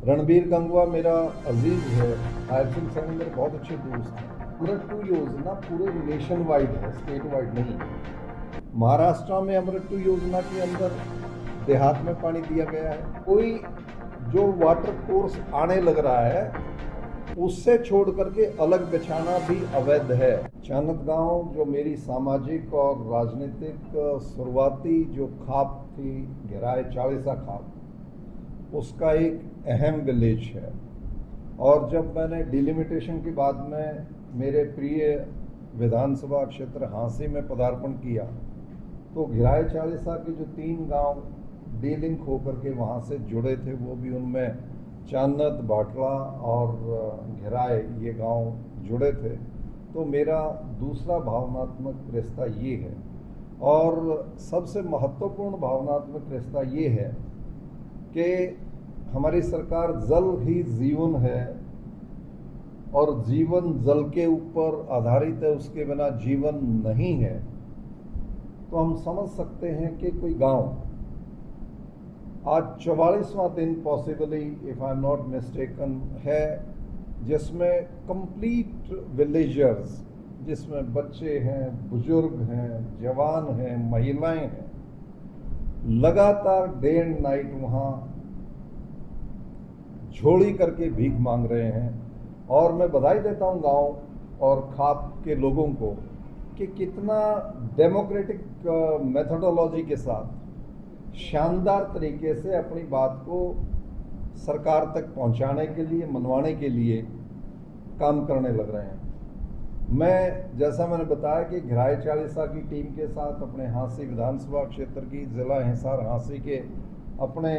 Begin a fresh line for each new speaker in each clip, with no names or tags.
रणबीर गंगवा मेरा अजीज है। आयर सिंह सैनी मेरे बहुत अच्छे दोस्त हैं। अमृत 2 योजना पूरे नेशन वाइड है, स्टेट वाइड नहीं है। महाराष्ट्र में अमृत 2 योजना के अंदर देहात में पानी दिया गया है। कोई जो वाटर कोर्स आने लग रहा है उससे छोड़ करके अलग बिछाना भी अवैध है। चानत गांव जो मेरी सामाजिक और राजनीतिक शुरुआती जो खाप थी, गहराई चालीसा खाप, उसका एक अहम विलेज है। और जब मैंने डिलिमिटेशन के बाद में मेरे प्रिय विधानसभा क्षेत्र हांसी में पदार्पण किया तो घिराए चालीसा के जो 3 गांव डीलिंक होकर के वहाँ से जुड़े थे, वो भी उनमें चान्नत, बाटला और घिराए ये गांव जुड़े थे। तो मेरा दूसरा भावनात्मक रिश्ता ये है। और सबसे महत्वपूर्ण भावनात्मक रिश्ता ये है कि हमारी सरकार जल ही जीवन है और जीवन जल के ऊपर आधारित है, उसके बिना जीवन नहीं है। तो हम समझ सकते हैं कि कोई गांव आज 44वां दिन possibly, if I am not mistaken, है जिसमें कंप्लीट विलेजर्स, जिसमें बच्चे हैं, बुजुर्ग हैं, जवान हैं, महिलाएं हैं, लगातार डे एंड नाइट वहाँ झोली करके भीख मांग रहे हैं। और मैं बधाई देता हूँ गांव और खाप के लोगों को कि कितना डेमोक्रेटिक मेथोडोलॉजी के साथ शानदार तरीके से अपनी बात को सरकार तक पहुंचाने के लिए, मनवाने के लिए काम करने लग रहे हैं। मैं, जैसा मैंने बताया कि घिराए चालीसा की टीम के साथ अपने हांसी विधानसभा क्षेत्र की, जिला हिसार हांसी के अपने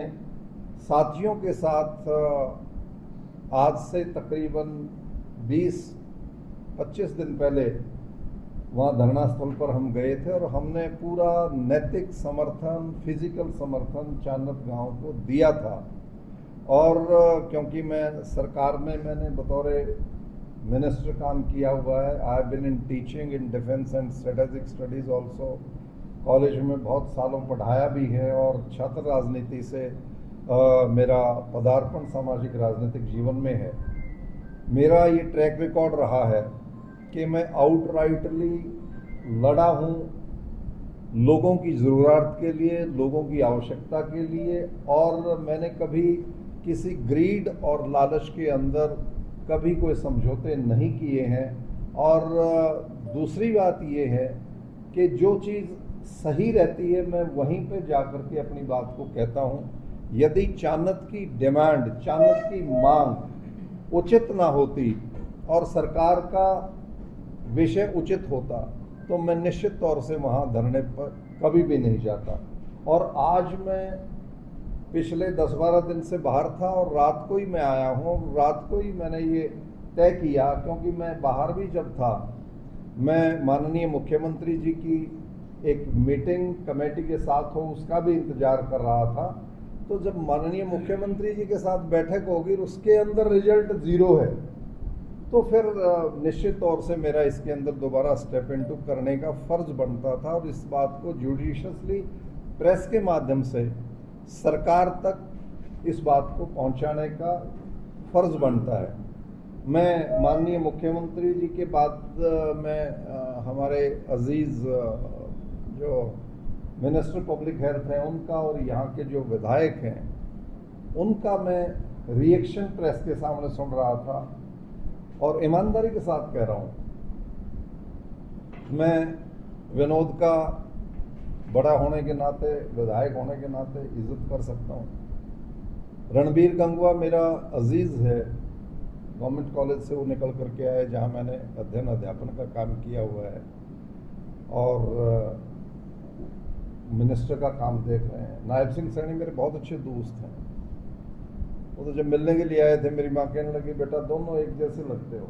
साथियों के साथ आज से तकरीबन 20-25 दिन पहले वहाँ धरना स्थल पर हम गए थे और हमने पूरा नैतिक समर्थन, फिजिकल समर्थन चान्नत गांव को दिया था। और क्योंकि मैं सरकार में मैंने बतौर मिनिस्टर काम किया हुआ है, I have been in teaching in defence and strategic studies also, college में बहुत सालों पढ़ाया भी है और छात्र राजनीति से मेरा पदार्पण सामाजिक राजनीतिक जीवन में है। मेरा ये ट्रैक रिकॉर्ड रहा है कि मैं आउटराइटली लड़ा हूँ लोगों की ज़रूरत के लिए, लोगों की आवश्यकता के लिए, और मैंने कभी किसी ग्रीड और लालच के अंदर कभी कोई समझौते नहीं किए हैं। और दूसरी बात ये है कि जो चीज़ सही रहती है मैं वहीं पे जाकर के अपनी बात को कहता हूँ। यदि चान्नत की डिमांड, चान्नत की मांग उचित ना होती और सरकार का विषय उचित होता तो मैं निश्चित तौर से वहाँ धरने पर कभी भी नहीं जाता। और आज मैं पिछले 10-12 दिन से बाहर था और रात को ही मैं आया हूँ। रात को ही मैंने ये तय किया, क्योंकि मैं बाहर भी जब था, मैं माननीय मुख्यमंत्री जी की एक मीटिंग कमेटी के साथ हो उसका भी इंतजार कर रहा था। तो जब माननीय मुख्यमंत्री जी के साथ बैठक होगी और उसके अंदर रिजल्ट 0 है तो फिर निश्चित तौर से मेरा इसके अंदर दोबारा स्टेप इनटू करने का फर्ज बनता था और इस बात को जुडिशियसली प्रेस के माध्यम से सरकार तक इस बात को पहुंचाने का फर्ज बनता है। मैं माननीय मुख्यमंत्री जी के बाद में हमारे अजीज जो मिनिस्टर पब्लिक हेल्थ हैं उनका और यहाँ के जो विधायक हैं उनका मैं रिएक्शन प्रेस के सामने सुन रहा था और ईमानदारी के साथ कह रहा हूँ, मैं विनोद का बड़ा होने के नाते, विधायक होने के नाते इज्जत कर सकता हूँ। रणबीर गंगवा मेरा अजीज है। गवर्नमेंट कॉलेज से वो निकल करके आए जहाँ मैंने अध्ययन अध्यापन का काम किया हुआ है और मिनिस्टर का काम देख रहे हैं। आयर सिंह सैनी मेरे बहुत अच्छे दोस्त हैं। वो तो जब मिलने के लिए आए थे मेरी माँ कहने लगी, बेटा दोनों एक जैसे लगते हो।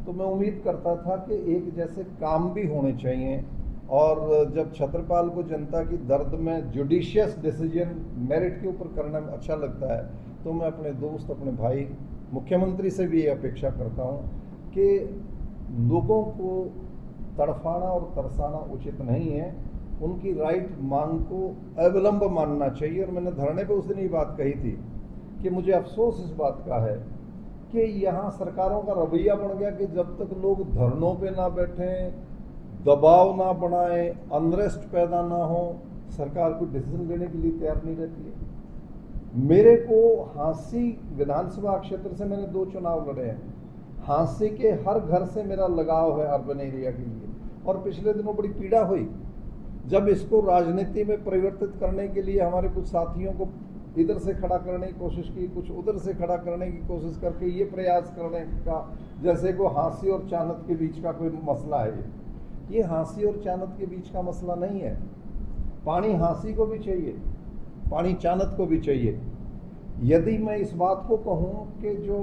तो मैं उम्मीद करता था कि एक जैसे काम भी होने चाहिए। और जब छत्रपाल को जनता की दर्द में जुडिशियस डिसीजन मेरिट के ऊपर करना अच्छा लगता है तो मैं अपने दोस्त, अपने भाई मुख्यमंत्री से भी ये अपेक्षा करता हूँ कि लोगों को तड़फाना और तरसाना उचित नहीं है। उनकी राइट मांग को अविलंब मानना चाहिए। और मैंने धरने पे उस दिन ये बात कही थी कि मुझे अफसोस इस बात का है कि यहाँ सरकारों का रवैया बन गया कि जब तक लोग धरनों पे ना बैठें, दबाव ना बनाएं, अनरेस्ट पैदा ना हो, सरकार कोई डिसीजन लेने के लिए तैयार नहीं रहती है। मेरे को हांसी विधानसभा क्षेत्र से मैंने 2 चुनाव लड़े हैं। हांसी के हर घर से मेरा लगाव है अर्बन एरिया के लिए, और पिछले दिनों बड़ी पीड़ा हुई जब इसको राजनीति में परिवर्तित करने के लिए हमारे कुछ साथियों को इधर से खड़ा करने की कोशिश की, कुछ उधर से खड़ा करने की कोशिश करके ये प्रयास करने का जैसे को हांसी और चाणक्य के बीच का कोई मसला है। ये हांसी और चाणक्य के बीच का मसला नहीं है। पानी हांसी को भी चाहिए, पानी चाणक्य को भी चाहिए। यदि मैं इस बात को कहूँ कि जो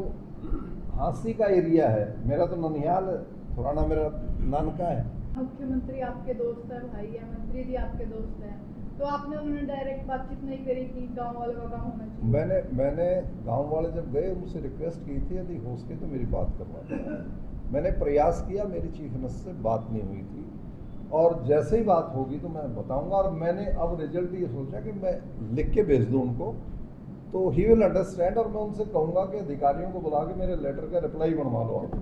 हांसी का एरिया है, मेरा तो ननिहाल है, थोड़ा मेरा नानका है।
मुख्यमंत्री आपके दोस्त है, भाई है, मंत्री जी आपके दोस्त हैं, तो आपने उन्होंने डायरेक्ट बातचीत नहीं करी कि गांव वालों का काम होना चाहिए?
मैंने गांव वाले जब गए उनसे रिक्वेस्ट की थी यदि हो सके तो मेरी बात करवा दें। मैंने प्रयास किया, मेरी चीफ मिनिस्टर से बात नहीं हुई थी, और जैसे ही बात होगी तो मैं बताऊंगा। और मैंने अब रिजल्ट ये सोचा कि मैं लिख के भेज दूं उनको, तो ही विल अंडरस्टैंड, और मैं उनसे कहूंगा कि अधिकारियों को बुला के मेरे लेटर का रिप्लाई बनवा लो आप।